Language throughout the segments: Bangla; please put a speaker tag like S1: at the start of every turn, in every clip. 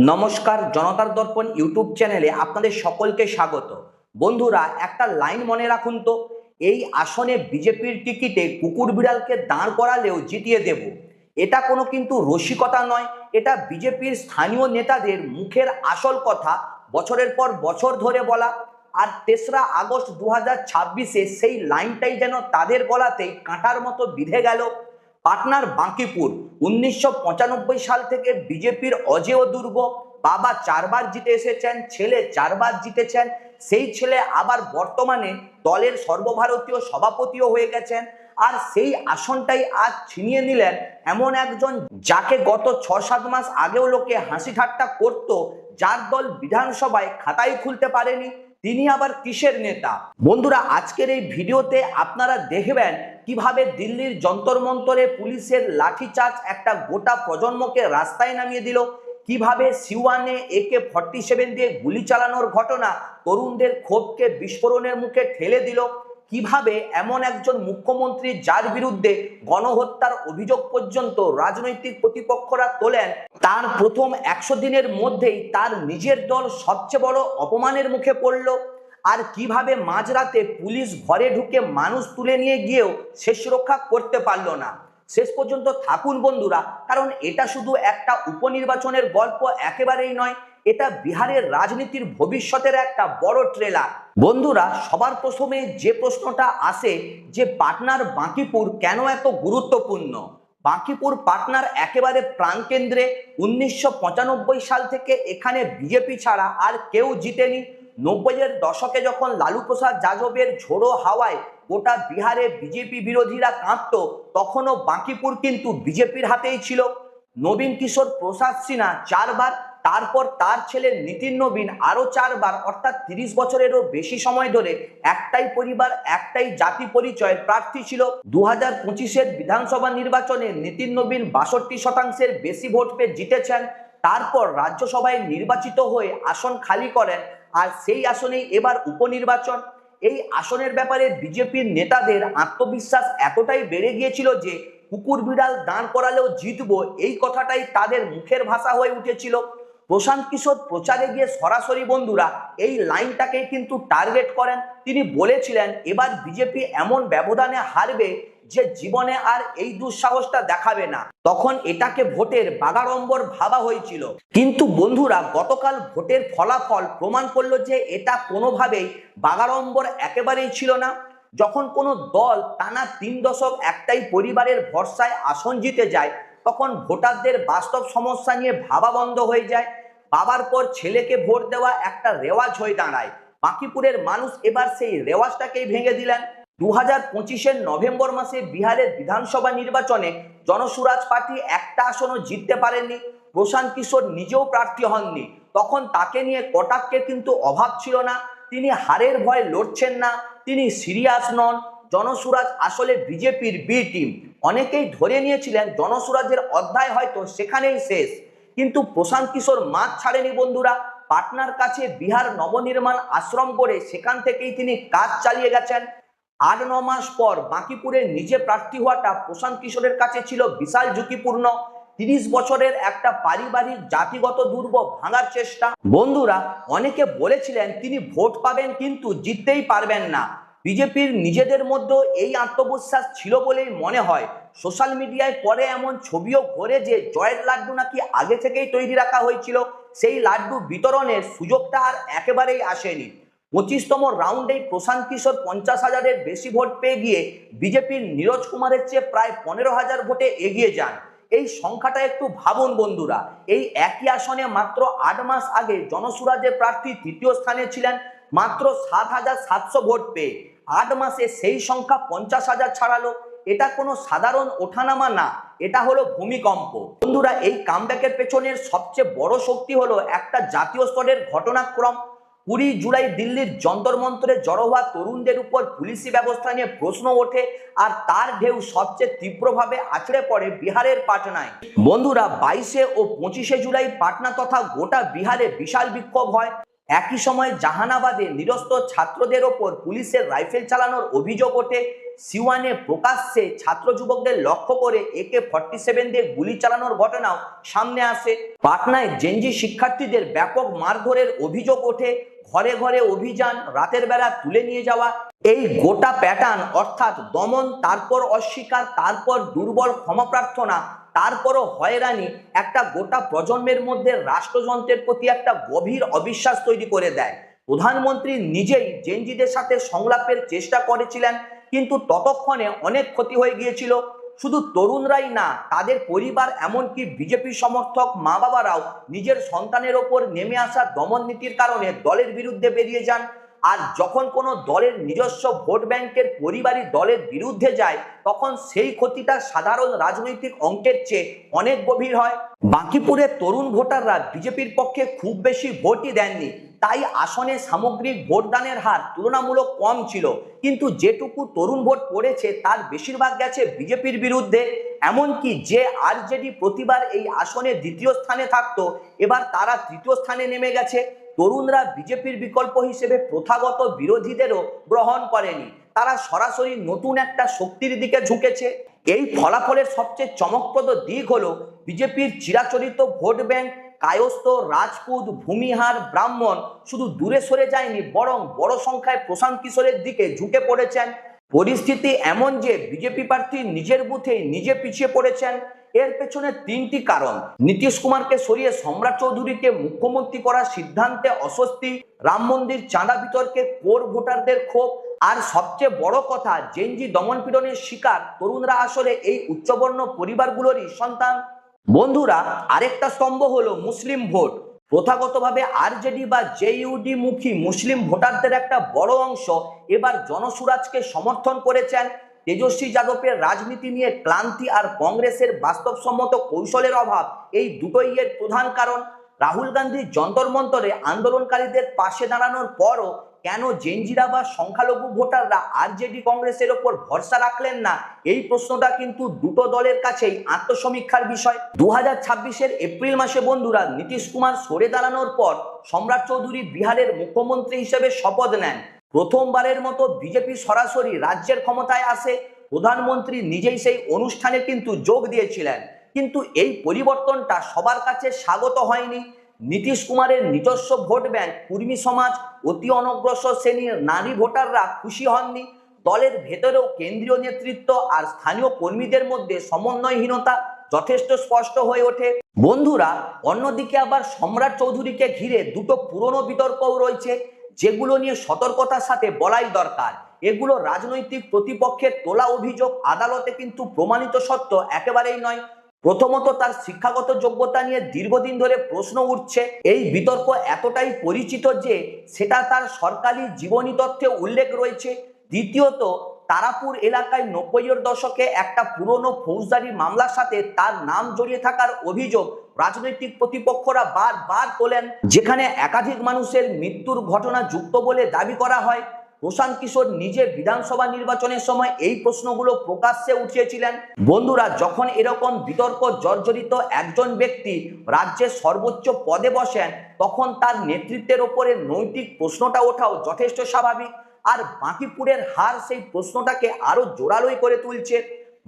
S1: নমস্কার, জনতার দর্পণ ইউটিউব চ্যানেলে আপনাদের সকলকে স্বাগত। বন্ধুরা, একটা লাইন মনে রাখুন তো, এই আসনে বিজেপির টিকিটে কুকুর বিড়ালকে দাঁড় করালেও জিতিয়ে দেব। এটা কোনো কিন্তু রসিকতা নয়, এটা বিজেপির স্থানীয় নেতাদের মুখের আসল কথা, বছরের পর বছর ধরে বলা। আর ৩রা আগস্ট ২০২৬-এ সেই লাইনটাই যেন তাদের গলাতেই কাঁটার মতো বিঁধে গেল। পাটনার বাঁকিপুর ১৯৯৫ সাল থেকে বিজেপির অজেয় দুর্গ। বাবা ৪বার জিতে এসেছেন, ছেলে ৪বার জিতেছেন। সেই ছেলে আবার বর্তমানে দলের সর্বভারতীয় সভাপতিও হয়ে গেছেন। আর সেই আসনটাই আজ ছিনিয়ে নিলেন এমন একজন, যাকে গত ৬-৭ মাস আগেও লোকে হাসি ঠাট্টা করত, যার দল বিধানসভায় খাতাই খুলতে পারেনি। তিনি আবার কিসের নেতা? বন্ধুরা, আজকের এই ভিডিওতে আপনারা দেখবেন কিভাবে দিল্লির যন্তর মন্তরে পুলিশের লাঠিচার্জ একটা গোটা প্রজন্মকে রাস্তায় নামিয়ে দিল, কিভাবে সিওয়ানে AK-47 দিয়ে গুলি চালানোর ঘটনা তরুণদের ক্ষোভকে বিস্ফোরণের মুখে ঠেলে দিল, কিভাবে এমন একজন মুখ্যমন্ত্রী যার বিরুদ্ধে গণহত্যার অভিযোগ পর্যন্ত রাজনৈতিক প্রতিপক্ষরা তোলেন, তার প্রথম ১০০ দিনের মধ্যেই তার নিজের দল সবচেয়ে বড় অপমানের মুখে পড়ল। আর কিভাবে মাঝরাতে পুলিশ ঘরে ঢুকে মানুষ তুলে নিয়ে গিয়েও শেষ রক্ষা করতে পারল না। শেষ পর্যন্ত থাকুন বন্ধুরা, কারণ এটা শুধু একটা উপনির্বাচনের গল্প একেবারেই নয়, এটা বিহারের রাজনীতির ভবিষ্যতের একটা বড় ট্রেলার। বন্ধুরা, সবার প্রথমে যে প্রশ্নটা আসে যে পাটনার বাঁকিপুর কেন এত গুরুত্বপূর্ণ। বাঁকিপুর পাটনার একেবারে প্রাণকেন্দ্রে। ১৯৯৫ সাল থেকে এখানে বিজেপি ছাড়া আর কেউ জিতেনি। ৯০-এর দশকে যখন লালু প্রসাদ যাদবের ঝোড়ো হাওয়ায় গোটা বিহারে বিজেপি বিরোধীরা কাঁপত, তখনও বাঁকিপুর কিন্তু বিজেপির হাতেই ছিল। নবীন কিশোর প্রসাদ সিনহা ৪বার, তারপর তার ছেলে নীতিন নবীন আরো ৪বার, অর্থাৎ ৩০ বছরেরও বেশি সময় ধরে একটাই পরিবার একটাই জাতি পরিচয়ের প্রার্থী ছিল। ২০২৫-এর বিধানসভা নির্বাচনে নীতিন নবীন ৬২% বেশি ভোট পেয়ে জিতেছেন। তারপর রাজ্যসভায় নির্বাচিত হয়ে আসন খালি করেন, আর সেই আসনেই এবার উপনির্বাচন। এই আসনের ব্যাপারে বিজেপির নেতাদের আত্মবিশ্বাস এতটাই বেড়ে গিয়েছিল যে কুকুর বিড়াল দাঁড় করালেও জিতবো, এই কথাটাই তাদের মুখের ভাষা হয়ে উঠেছিল। প্রশান্ত কিশোর প্রচারে গিয়ে সরাসরি বন্ধুরা এই লাইনটাকে কিন্তু টার্গেট করেন। তিনি বলেছিলেন এবার বিজেপি এমন ব্যবধানে হারবে যে জীবনে আর এই দুঃসাহসটা দেখাবে না। তখন এটাকে ভোটের বাগাড়ম্বর ভাবা হয়েছিল, কিন্তু বন্ধুরা গতকাল ভোটের ফলাফল প্রমাণ করলো যে এটা কোনোভাবেই বাগাড়ম্বর একেবারেই ছিল না। যখন কোনো দল টানা ৩ দশক একটাই পরিবারের ভরসায় আসন জিতে যায়, তখন ভোটারদের বাস্তব সমস্যা নিয়ে ভাবা বন্ধ হয়ে যায়। বাবার পর ছেলেকে ভোট দেওয়া একটা রেওয়াজ হয়ে দাঁড়ায়। বাঁকিপুরের মানুষ এবার সেই রেওয়াজটাকেই ভেঙে দিলেন। ২০২৫-এর নভেম্বর মাসে বিহারের বিধানসভা নির্বাচনে জনসুরাজ পার্টি একটা আসনও জিততে পারেননি। প্রশান্ত কিশোর নিজেও প্রার্থী হননি। তখন তাকে নিয়ে কটাক্ষের কিন্তু অভাব ছিল না। তিনি হারের ভয় লড়ছেন না, তিনি সিরিয়াস নন। জনসুরাজ আসলে বিজেপির বি টিম। অনেকেই ধরে নিয়েছিলেন জনসুরাজের অধ্যায় হয়তো সেখানেই শেষ, কিন্তু প্রশান্ত কিশোর মাঠ ছাড়েনি বন্ধুরা। পাটনার কাছে বিহার নবনির্মাণ আশ্রম করে সেখান থেকেই তিনি কাজ চালিয়ে গেছেন। ৮-৯ মাস পর বাঁকিপুরে নিজে প্রার্থী হওয়াটা প্রশান্ত কিশোরের কাছে ছিল বিশাল ঝুঁকিপূর্ণ। ৩০ বছরের একটা পারিবারিক জাতিগত দুর্গ ভাঙার চেষ্টা। বন্ধুরা, অনেকে বলেছিলেন তিনি ভোট পাবেন কিন্তু জিততেই পারবেন না। বিজেপির নিজেদের মধ্যে এই আত্মবিশ্বাস ছিল বলেই মনে হয়। সোশ্যাল মিডিয়ায় পরে এমন ছবিও ঘোরে যে জয়ের লাড্ডু নাকি আগে থেকেই তৈরি রাখা হয়েছিল, সেই লাড্ডু বিতরণের সুযোগটা আর একেবারেই আসেনি। ২৫তম রাউন্ডেই প্রশান্ত কিশোর ৫০,০০০-এর বেশি ভোট পেয়ে গিয়ে বিজেপির নীরজ কুমারের চেয়ে প্রায় ১৫,০০০ ভোটে এগিয়ে যান। এই সংখ্যাটা একটু ভাবুন বন্ধুরা। এই একই আসনে মাত্র ৮ মাস আগে জনসুরাজের প্রার্থী তৃতীয় স্থানে ছিলেন মাত্র ৭,৭০০ ভোট পেয়ে। ৮ মাসে সেই সংখ্যা ৫০,০০০ ছাড়ালো। এটা কোনো সাধারণ ওঠানামা না, এটা হলো ভূমিকম্প। বন্ধুরা, এই কামব্যাকের পেছনের সবচেয়ে বড় শক্তি হলো একটা জাতীয় স্তরের ঘটনাক্রম। ২০ জুলাই দিল্লির যন্তর মন্তরে জড়ো হওয়া তরুণদের উপর পুলিশি ব্যবস্থা নিয়ে প্রশ্ন ওঠে, আর তার ঢেউ সবচেয়ে তীব্রভাবে আছড়ে পড়ে বিহারের পাটনায়। বন্ধুরা, ২২ ও ২৫ জুলাই পাটনা তথা গোটা বিহারে বিশাল বিক্ষোভ হয়। একই সময় জাহানাবাদে নিরস্ত্র ছাত্রদের ওপর পুলিশের রাইফেল চালানোর অভিযোগ ওঠে। সিওয়ানে প্রকাশ্যে ছাত্র যুবকদের লক্ষ্য করে AK-47 দিয়ে গুলি চালানোর ঘটনাও সামনে আসে। পাটনায় জেনজি শিক্ষার্থীদের ব্যাপক মারধরের অভিযোগ ওঠে। ঘরে ঘরে অভিযান, রাতের বেলা তুলে নিয়ে যাওয়া, এই গোটা প্যাটার্ন অর্থাৎ দমন, তারপর অস্বীকার, তারপর দুর্বল ক্ষমা প্রার্থনা, তারপরও হয়রানি একটা গোটা প্রজন্মের মধ্যে রাষ্ট্রযন্ত্রের প্রতি একটা গভীর অবিশ্বাস তৈরি করে দেয়। প্রধানমন্ত্রী নিজেই জেনজিদের সাথে সংলাপের চেষ্টা করেছিলেন, কিন্তু ততক্ষণে অনেক ক্ষতি হয়ে গিয়েছিল। শুধু তরুণরাই না, তাদের পরিবার, এমনকি বিজেপি সমর্থক মা বাবারাও নিজের সন্তানের ওপর নেমে আসা দমন নীতির কারণে দলের বিরুদ্ধে বেরিয়ে যান। আর যখন কোনো দলের নিজস্ব ভোট ব্যাংকের পরিবারই দলের বিরুদ্ধে যায়, তখন সেই ক্ষতিটা সাধারণ রাজনৈতিক অঙ্কের চেয়ে অনেক গভীর হয়। বাঁকিপুরের তরুণ ভোটাররা বিজেপির পক্ষে খুব বেশি ভোটই দেননি, তাই আসনে সামগ্রিক ভোটদানের হার তুলনামূলক কম ছিল। কিন্তু যেটুকু তরুণ ভোট পড়েছে তার বেশিরভাগ গেছে বিজেপির বিরুদ্ধে। এমনকি যে আরজেডি প্রতিবার এই আসনে দ্বিতীয় স্থানে থাকতো, এবার তারা তৃতীয় স্থানে নেমে গেছে। তরুণরা বিজেপির বিকল্প হিসেবে প্রথাগত বিরোধীদেরও গ্রহণ করেনি, তারা সরাসরি নতুন একটা শক্তির দিকে ঝুঁকেছে। এই ফলাফলের সবচেয়ে চমকপ্রদ দিক হলো বিজেপির চিরাচরিত ভোট ব্যাংক কায়স্থ, রাজপুত, ভূমিহার, ব্রাহ্মণ শুধু দূরে সরে যায়নি, বরং বড় সংখ্যায় প্রশান্ত কিশোরের দিকে ঝুঁকে পড়েছেন। পরিস্থিতি এমন যে বিজেপি প্রার্থী নিজের বুথে নিজে পিছিয়ে পড়েছেন। এর পেছনে তিনটি কারণ: নীতিশ কুমারকে সরিয়ে সম্রাট চৌধুরীকে মুখ্যমন্ত্রী করার সিদ্ধান্তে অস্বস্তি, রাম মন্দির চাঁদা বিতর্কে কোর ভোটারদের ক্ষোভ, আর সবচেয়ে বড় কথা, জেনজি দমনপীড়নের শিকার তরুণরা আসলে এই উচ্চবর্ণ পরিবারগুলোরই সন্তান। বন্ধুরা, আরেকটা স্তম্ভ হলো মুসলিম ভোট। প্রথাগতভাবে আরজেডি বা জেইউডি মুখী মুসলিম ভোটারদের একটা বড় অংশ এবার জনসুরাজকে সমর্থন করেছেন। তেজস্বী যাদবের রাজনীতি নিয়ে ক্লান্তি আর কংগ্রেসের বাস্তবসম্মত কৌশলের অভাব, এই দুটোই এর প্রধান কারণ। রাহুল গান্ধী যন্তর মন্তরে আন্দোলনকারীদের পাশে দাঁড়ানোর পরও কেন জেনজিরা বা সংখ্যালঘু ভোটাররা আরজেডি কংগ্রেসের ওপর ভরসা রাখলেন না, এই প্রশ্নটা কিন্তু দুটো দলের কাছেই আত্মসমীক্ষার বিষয়। 2026-এর এপ্রিল মাসে বন্ধুরা, নীতিশ কুমার সরে দাঁড়ানোর পর সম্রাট চৌধুরী বিহারের মুখ্যমন্ত্রী হিসেবে শপথ নেন। প্রথমবারের মতো বিজেপি সরাসরি রাজ্যের ক্ষমতায় আসে। প্রধানমন্ত্রী নিজেই সেই অনুষ্ঠানে কিন্তু যোগ দিয়েছিলেন। কিন্তু এই পরিবর্তনটা সবার কাছে স্বাগত হয়নি। নীতিশ কুমারের নিজস্ব ভোট ব্যাংক, কুর্মী সমাজ, অতি অনগ্রসর শ্রেণীর নারী ভোটাররা খুশি হননি। দলের ভেতরেও কেন্দ্রীয় নেতৃত্ব আর স্থানীয় কর্মীদের মধ্যে সমন্বয়হীনতা যথেষ্ট স্পষ্ট হয়ে ওঠে। বন্ধুরা, অন্যদিকে আবার সম্রাট চৌধুরীকে ঘিরে দুটো পুরনো বিতর্কও রয়েছে, যেগুলো নিয়ে সতর্কতার সাথে বলাই দরকার। এগুলো রাজনৈতিক প্রতিপক্ষের তোলা অভিযোগ, আদালতে কিন্তু প্রমাণিত সত্য একেবারেই নয়। প্রথমত, তার শিক্ষাগত যোগ্যতা নিয়ে দীর্ঘদিন ধরে প্রশ্ন উঠছে। এই বিতর্ক এতটাই পরিচিত যে সেটা তার সরকারি জীবনী তথ্যে উল্লেখ রয়েছে। দ্বিতীয়ত, তারাপুর এলাকায় 90-এর দশকে একটা পুরনো ফৌজদারি মামলার সাথে তার নাম জড়িয়ে থাকার অভিযোগ রাজনৈতিক প্রতিপক্ষরা বারবার তোলেন, যেখানে একাধিক মানুষের মৃত্যুর ঘটনা যুক্ত বলে দাবি করা হয়। প্রশান্ত কিশোর নিজে বিধানসভা নির্বাচনের সময় এই প্রশ্নগুলো প্রকাশ্যে উঠিয়েছিলেন। বন্ধুরা, যখন এরকম বিতর্ক জর্জরিত একজন ব্যক্তি রাজ্যের সর্বোচ্চ পদে বসেন, তখন তার নেতৃত্বের ওপরে নৈতিক প্রশ্নটা ওঠাও যথেষ্ট স্বাভাবিক। আর বাঁকিপুরের হার সেই প্রশ্নটাকে আরো জোরালোই করে তুলছে।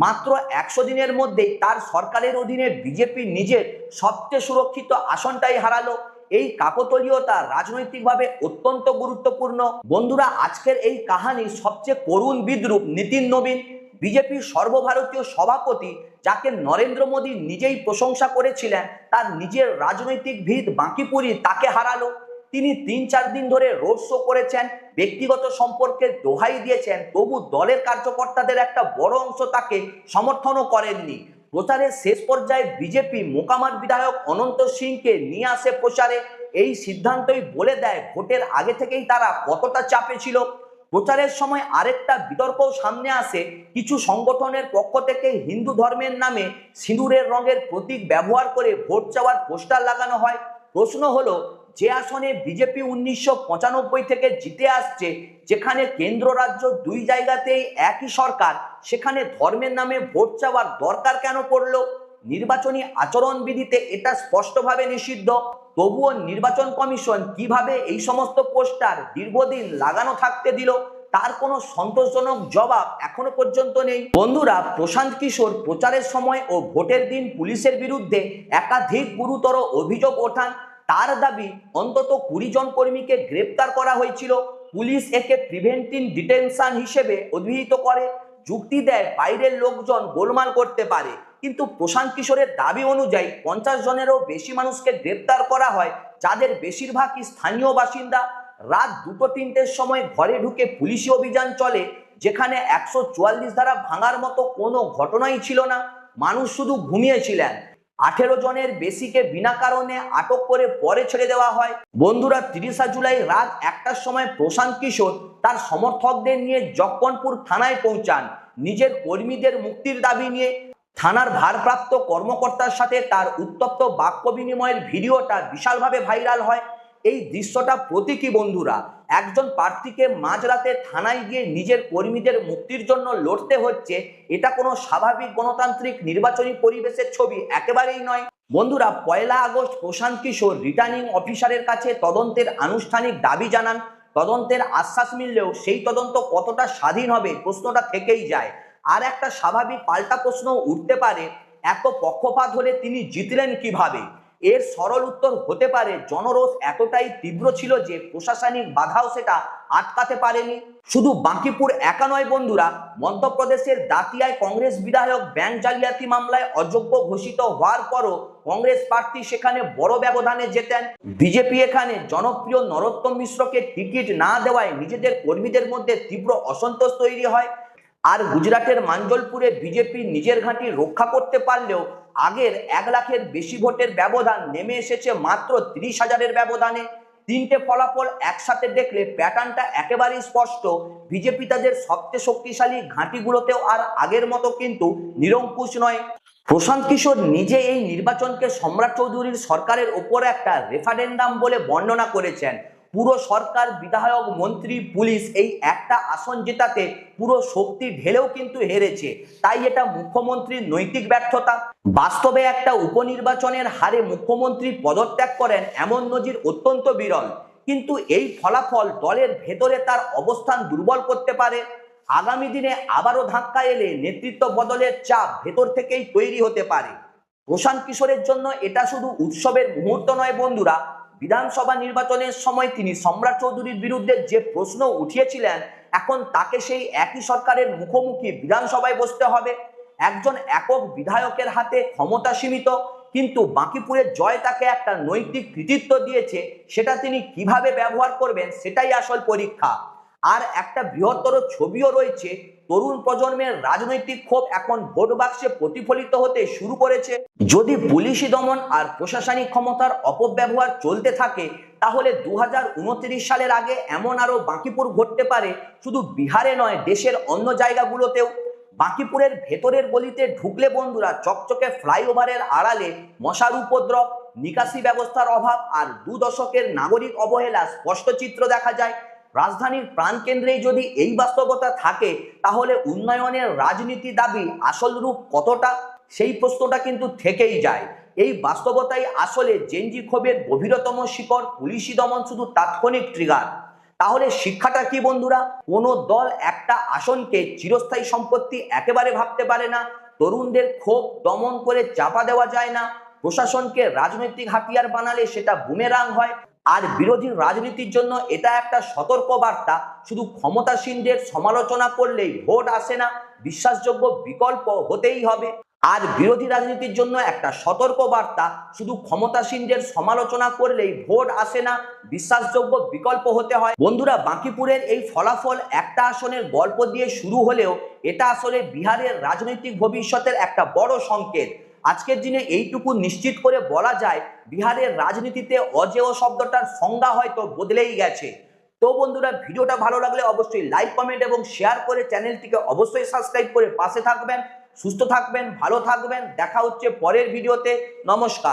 S1: মাত্র 100 দিনের মধ্যেই তার সরকারের অধীনে বিজেপি নিজের সবচেয়ে সুরক্ষিত আসনটাই হারালো। এই কাকতালীয়তা রাজনৈতিকভাবে অত্যন্ত গুরুত্বপূর্ণ। বন্ধুরা, আজকের এই কাহিনীর সবচেয়ে করুণ বিদ্রূপ নিতিন নবীন, বিজেপির সর্বভারতীয় সভাপতি, যাকে নরেন্দ্র মোদী নিজেই প্রশংসা করেছিলেন, তার নিজের রাজনৈতিক ভিত বাঁকিপুরই তাকে হারালো। তিনি 3-4 দিন ধরে রোড শো করেছেন, ব্যক্তিগত সম্পর্কের দোহাই দিয়েছেন, তবু দলের কার্যকর্তাদের একটা বড় অংশ তাকে সমর্থনও করেননি। প্রচারের শেষ পর্যায়ে বিজেপি মোকামার বিধায়ক অনন্ত সিংকে নিয়ে আসে প্রচারে। এই সিদ্ধান্তই বলে দেয় ভোটের আগে থেকেই তারা কতটা চাপে ছিল। প্রচারের সময় আরেকটা বিতর্কও সামনে আসে। কিছু সংগঠনের পক্ষ থেকে হিন্দু ধর্মের নামে সিঁদুরের রঙের প্রতীক ব্যবহার করে ভোট চাওয়ার পোস্টার লাগানো হয়। প্রশ্ন হলো, যে আসনে বিজেপি 1995 থেকে জিতে আসছে, যেখানে কেন্দ্র রাজ্য দুই জায়গাতেই একই সরকার, সেখানে ধর্মের নামে ভোট চাওয়ার দরকার কেন পড়লো? নির্বাচনী আচরণবিধিতে এটা স্পষ্টভাবে নিষিদ্ধ। তবুও নির্বাচন কমিশন কিভাবে এই সমস্ত পোস্টার দীর্ঘদিন লাগানো থাকতে দিল, তার কোনো সন্তোষজনক জবাব এখনো পর্যন্ত নেই। বন্ধুরা, প্রশান্ত কিশোর প্রচারের সময় ও ভোটের দিন পুলিশের বিরুদ্ধে একাধিক গুরুতর অভিযোগ ওঠান। তার দাবি অন্তত 20 জন কর্মীকে গ্রেপ্তার করা হয়েছিল। পুলিশ একে প্রিভেন্টিভ ডিটেনশন হিসেবে অভিহিত করে, যুক্তি দেয় বাইরের লোকজন গোলমাল করতে পারে। কিন্তু প্রশান্ত কিশোরের দাবি অনুযায়ী 50 জনেরও বেশি মানুষকে গ্রেপ্তার করা হয়, যাদের বেশিরভাগই স্থানীয় বাসিন্দা। রাত 2-3টের সময় ঘরে ঢুকে পুলিশি অভিযান চলে, যেখানে 144 ধারা ভাঙার মতো কোনো ঘটনাই ছিল না। মানুষ শুধু ঘুমিয়েছিলেন। 18 জনের বেশিকে বিনা কারণে আটক করে পরে ছেড়ে দেওয়া হয়। বন্ধুরা, 30 জুলাই রাত 1টার সময় প্রশান্ত কিশোর তার সমর্থকদের নিয়ে জক্কনপুর থানায় পৌঁছান নিজের কর্মীদের মুক্তির দাবি নিয়ে। থানার ভারপ্রাপ্ত কর্মকর্তার সাথে তার উত্তপ্ত বাক্য বিনিময়ের ভিডিওটা বিশালভাবে ভাইরাল হয়। এই দৃশ্যটা প্রতীকী বন্ধুরা। একজন প্রার্থীকে মাঝরাতে থানায় গিয়ে নিজের কর্মীদের মুক্তির জন্য লড়তে হচ্ছে, এটা কোনো স্বাভাবিক গণতান্ত্রিক নির্বাচনী পরিবেশের ছবি একেবারেই নয়। বন্ধুরা, 1 আগস্ট প্রশান্ত কিশোর রিটার্নিং অফিসারের কাছে তদন্তের আনুষ্ঠানিক দাবি জানান। তদন্তের আশ্বাস মিললেও সেই তদন্ত কতটা স্বাধীন হবে প্রশ্নটা থেকেই যায়। আর একটা স্বাভাবিক পাল্টা প্রশ্ন উঠতে পারে, এত পক্ষপাত হলে তিনি জিতলেন কিভাবে? এর সরল উত্তর হতে পারে, জনরোষ এতটাই তীব্র ছিল যে প্রশাসনিক বাধাও সেটা আটকাতে পারেনি। শুধু বাঁকিপুর একা নয় বন্ধুরা, মধ্যপ্রদেশের দাতিয়ায় কংগ্রেস বিধায়ক ব্যাংক জালিয়াতি মামলায় অযোগ্য ঘোষিত হওয়ার পরও কংগ্রেস প্রার্থী সেখানে বড় ব্যবধানে জেতেন। বিজেপি এখানে জনপ্রিয় নরোত্তম মিশ্রকে টিকিট না দেওয়ায় নিজেদের কর্মীদের মধ্যে তীব্র অসন্তোষ তৈরি হয়। আর গুজরাটের মাঞ্জলপুরে বিজেপি নিজের ঘাঁটি রক্ষা করতে পারলেও আগের 1 লাখের বেশি ভোটের ব্যবধান নেমে এসেছে মাত্র 30,000-এর ব্যবধানে। 3টে ফলাফল একসাথে দেখলে প্যাটার্নটা একেবারেই স্পষ্ট। বিজেপি তাদের সবচেয়ে শক্তিশালী ঘাঁটিগুলোতেও আর আগের মতো কিন্তু নিরঙ্কুশ নয়। প্রশান্ত কিশোর নিজে এই নির্বাচনকে সম্রাট চৌধুরীর সরকারের ওপর একটা রেফারেন্ডাম বলে বর্ণনা করেছেন। পুরো সরকার, বিধায়ক, মন্ত্রী, পুলিশ এই একটা আসন জেতাতে পুরো শক্তি ঢেলেও কিন্তু হেরেছে। তাই এটা মুখ্যমন্ত্রীর নৈতিক ব্যর্থতা। বাস্তবে একটা উপনির্বাচনের হারে মুখ্যমন্ত্রী পদত্যাগ করেন এমন নজির অত্যন্ত বিরল। কিন্তু এই ফলাফল দলের ভেতরে তার অবস্থান দুর্বল করতে পারে। আগামী দিনে আবারও ধাক্কা এলে নেতৃত্ব বদলের চাপ ভেতর থেকেই তৈরি হতে পারে। প্রশান্ত কিশোরের জন্য এটা শুধু উৎসবের মুহূর্ত নয় বন্ধুরা। বিধানসভা নির্বাচনের সময় তিনি সম্রাট চৌধুরীর বিরুদ্ধে যে প্রশ্ন উঠিয়েছিলেন, এখন তাকে সেই একই সরকারের মুখোমুখি বিধানসভায় বসতে হবে। একজন একক বিধায়কের হাতে ক্ষমতা সীমিত, কিন্তু বাঁকিপুরের জয় তাকে একটা নৈতিক কৃতিত্ব দিয়েছে। সেটা তিনি কিভাবে ব্যবহার করবেন সেটাই আসল পরীক্ষা। আর একটা বৃহত্তর ছবিও রয়েছে। তরুণ প্রজন্মের রাজনৈতিক ক্ষোভ এখন ভোট বাক্সে প্রতিফলিত হতে শুরু করেছে। যদি পুলিশি দমন আর প্রশাসনিক ক্ষমতার অপব্যবহার চলতে থাকে, তাহলে 2029 সালের আগে এমন আরো বাঁকিপুর ঘটতে পারে, শুধু বিহারে নয়, দেশের অন্য জায়গাগুলোতেও। বাঁকিপুরের ভেতরের গলিতে ঢুকলে বন্ধুরা, চকচকে ফ্লাইওভারের আড়ালে মশার উপদ্রব, নিকাশি ব্যবস্থার অভাব আর 2 দশকের নাগরিক অবহেলা স্পষ্ট চিত্র দেখা যায়। রাজধানীর প্রাণকেন্দ্রেই যদি এই বাস্তবতা থাকে, তাহলে উন্নয়নের রাজনীতি দাবি আসল রূপ কতটা, সেই প্রশ্নটা কিন্তু থেকেই যায়। এই বাস্তবতাই আসলে জেনজি ক্ষোভের গভীরতম শিকড়। পুলিশি দমন শুধু তাৎক্ষণিক ট্রিগার। তাহলে শিক্ষাটা কি বন্ধুরা? কোনো দল একটা আসনকে চিরস্থায়ী সম্পত্তি একেবারে ভাবতে পারে না। তরুণদের ক্ষোভ দমন করে চাপা দেওয়া যায় না। প্রশাসনকে রাজনৈতিক হাতিয়ার বানালে সেটা বুমেরাং হয়। আর বিরোধী রাজনীতির জন্য এটা একটা সতর্ক বার্তা। শুধু ক্ষমতাসীনদের সমালোচনা করলেই ভোট আসে না, বিশ্বাসযোগ্য বিকল্প হতেই হবে। আর বিরোধী রাজনীতির জন্য একটা সতর্ক বার্তা, শুধু ক্ষমতাসীনদের সমালোচনা করলেই ভোট আসে না, বিশ্বাসযোগ্য বিকল্প হতে হয়। বন্ধুরা, বাঁকিপুরের এই ফলাফল একটা আসনের গল্প দিয়ে শুরু হলেও এটা আসলে বিহারের রাজনৈতিক ভবিষ্যতের একটা বড় সংকেত। আজকের দিনে এইটুকু নিশ্চিত করে বলা যায়, বিহারের রাজনীতিতে অজেয় শব্দটার সংজ্ঞা হয়তো বদলেই গেছে। তো বন্ধুরা, ভিডিওটা ভালো লাগলে অবশ্যই লাইক, কমেন্ট এবং শেয়ার করে চ্যানেলটিকে অবশ্যই সাবস্ক্রাইব করে পাশে থাকবেন। সুস্থ থাকবেন, ভালো থাকবেন। দেখা হচ্ছে পরের ভিডিওতে। নমস্কার।